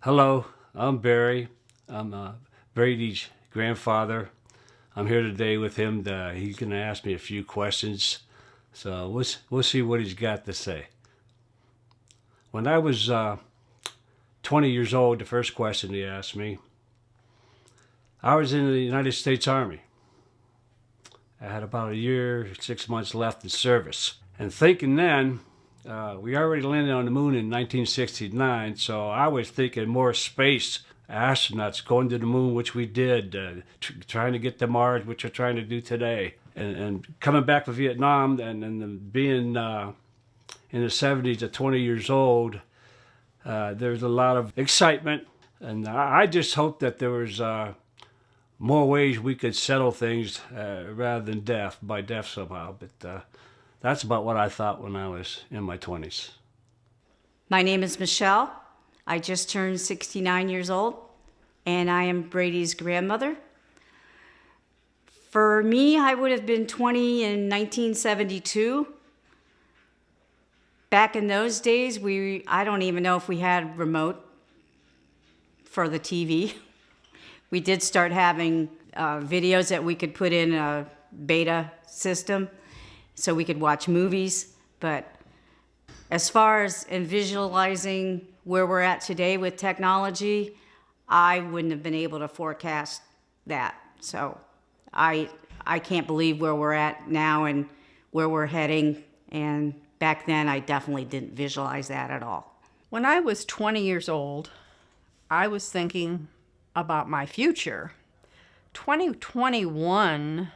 Hello, I'm Barry. I'm Brady's grandfather. I'm here today with him. He's going to ask me a few questions, so we'll see what he's got to say. When I was 20 years old, the first question he asked me, I was in the United States Army. I had about a year, 6 months left in service. And thinking then, we already landed on the moon in 1969, so I was thinking more space astronauts going to the moon, which we did, trying to get to Mars, which we're trying to do today. And coming back from Vietnam and being in the 70s at 20 years old, there's a lot of excitement. And I just hope that there was more ways we could settle things rather than by death somehow. But that's about what I thought when I was in my 20s. My name is Michelle. I just turned 69 years old, and I am Brady's grandmother. For me, I would have been 20 in 1972. Back in those days, I don't even know if we had remote for the TV. We did start having videos that we could put in a beta system so we could watch movies. But as far as in visualizing where we're at today with technology, I wouldn't have been able to forecast that. So I can't believe where we're at now and where we're heading. And back then, I definitely didn't visualize that at all. When I was 20 years old, I was thinking about my future. 2021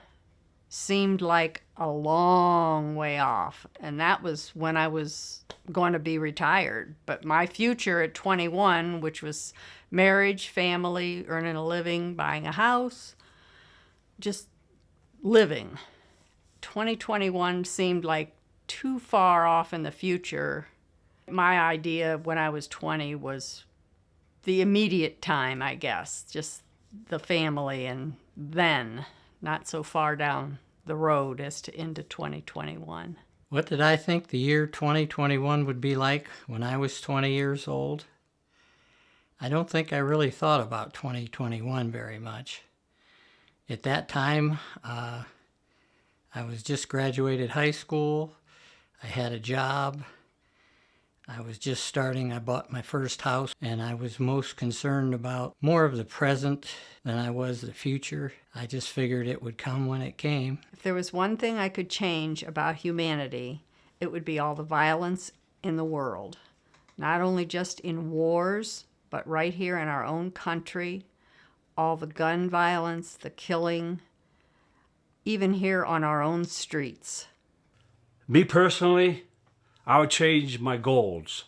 seemed like a long way off, and that was when I was going to be retired. But my future at 21, which was marriage, family, earning a living, buying a house, just living, 2021 seemed like too far off in the future. My idea when I was 20 was the immediate time, I guess, just the family, and then not so far down the road as to into 2021. What did I think the year 2021 would be like when I was 20 years old? I don't think I really thought about 2021 very much. At that time, I was just graduated high school. I had a job. I was just starting. I bought my first house, and I was most concerned about more of the present than I was the future. I just figured it would come when it came. If there was one thing I could change about humanity, it would be all the violence in the world. Not only just in wars, but right here in our own country, all the gun violence, the killing, even here on our own streets. Me personally, I would change my goals.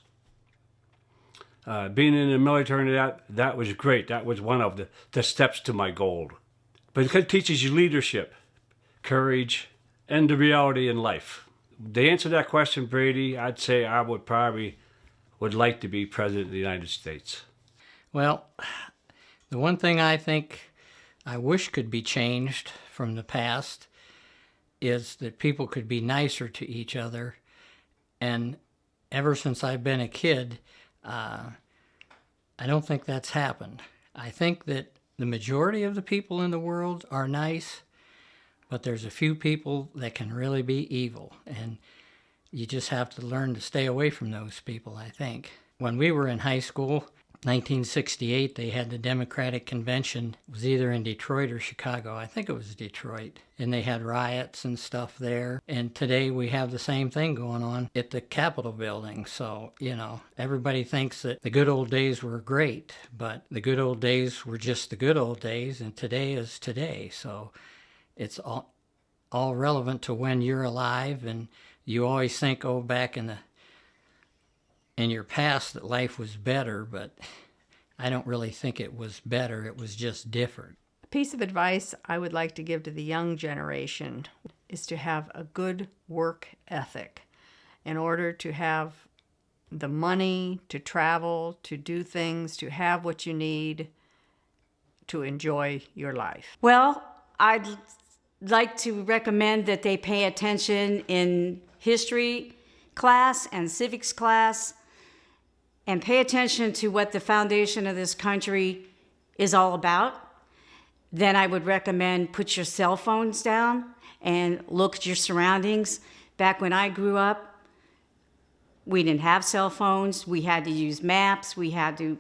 Being in the military, that was great. That was one of the steps to my goal. But it teaches you leadership, courage, and the reality in life. To answer that question, Brady, I'd say I would like to be President of the United States. Well, the one thing I think I wish could be changed from the past is that people could be nicer to each other. And ever since I've been a kid, I don't think that's happened. I think that the majority of the people in the world are nice, but there's a few people that can really be evil. And you just have to learn to stay away from those people, I think. When we were in high school, 1968, they had the Democratic Convention. It was either in Detroit or Chicago. I think it was Detroit. And they had riots and stuff there. And today we have the same thing going on at the Capitol building. So, everybody thinks that the good old days were great, but the good old days were just the good old days, and today is today. So it's all relevant to when you're alive, and you always think, back in your past that life was better, but I don't really think it was better. It was just different. A piece of advice I would like to give to the young generation is to have a good work ethic in order to have the money to travel, to do things, to have what you need to enjoy your life. Well, I'd like to recommend that they pay attention in history class and civics class and pay attention to what the foundation of this country is all about, then I would recommend put your cell phones down and look at your surroundings. Back when I grew up, we didn't have cell phones. We had to use maps. We had to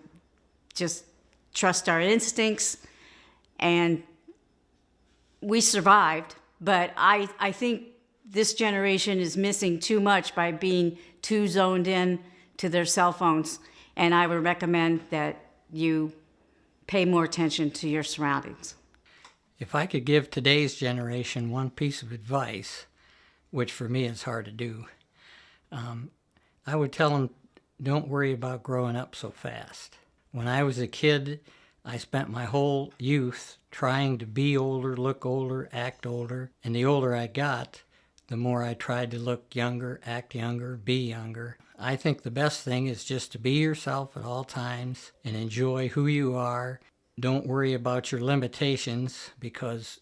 just trust our instincts, and we survived. But I think this generation is missing too much by being too zoned in to their cell phones. And I would recommend that you pay more attention to your surroundings. If I could give today's generation one piece of advice, which for me is hard to do, I would tell them, don't worry about growing up so fast. When I was a kid, I spent my whole youth trying to be older, look older, act older. And the older I got, the more I tried to look younger, act younger, be younger. I think the best thing is just to be yourself at all times and enjoy who you are. Don't worry about your limitations, because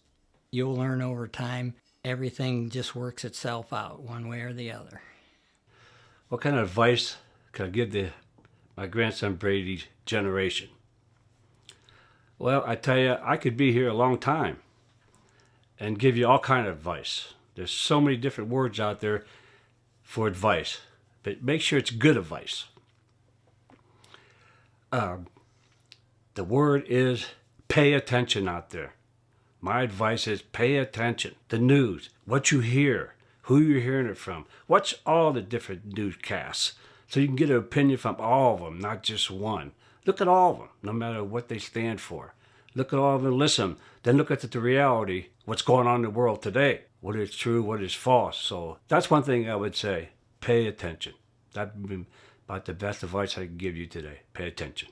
you'll learn over time everything just works itself out one way or the other. What kind of advice could I give to my grandson Brady's generation? Well, I tell you, I could be here a long time and give you all kind of advice. There's so many different words out there for advice, but make sure it's good advice. The word is pay attention out there. My advice is pay attention. The news, what you hear, who you're hearing it from. Watch all the different newscasts so you can get an opinion from all of them, not just one. Look at all of them, no matter what they stand for. Look at all of them, listen. Then look at the reality, what's going on in the world today. What is true, what is false. So that's one thing I would say. Pay attention. That would be about the best advice I can give you today. Pay attention.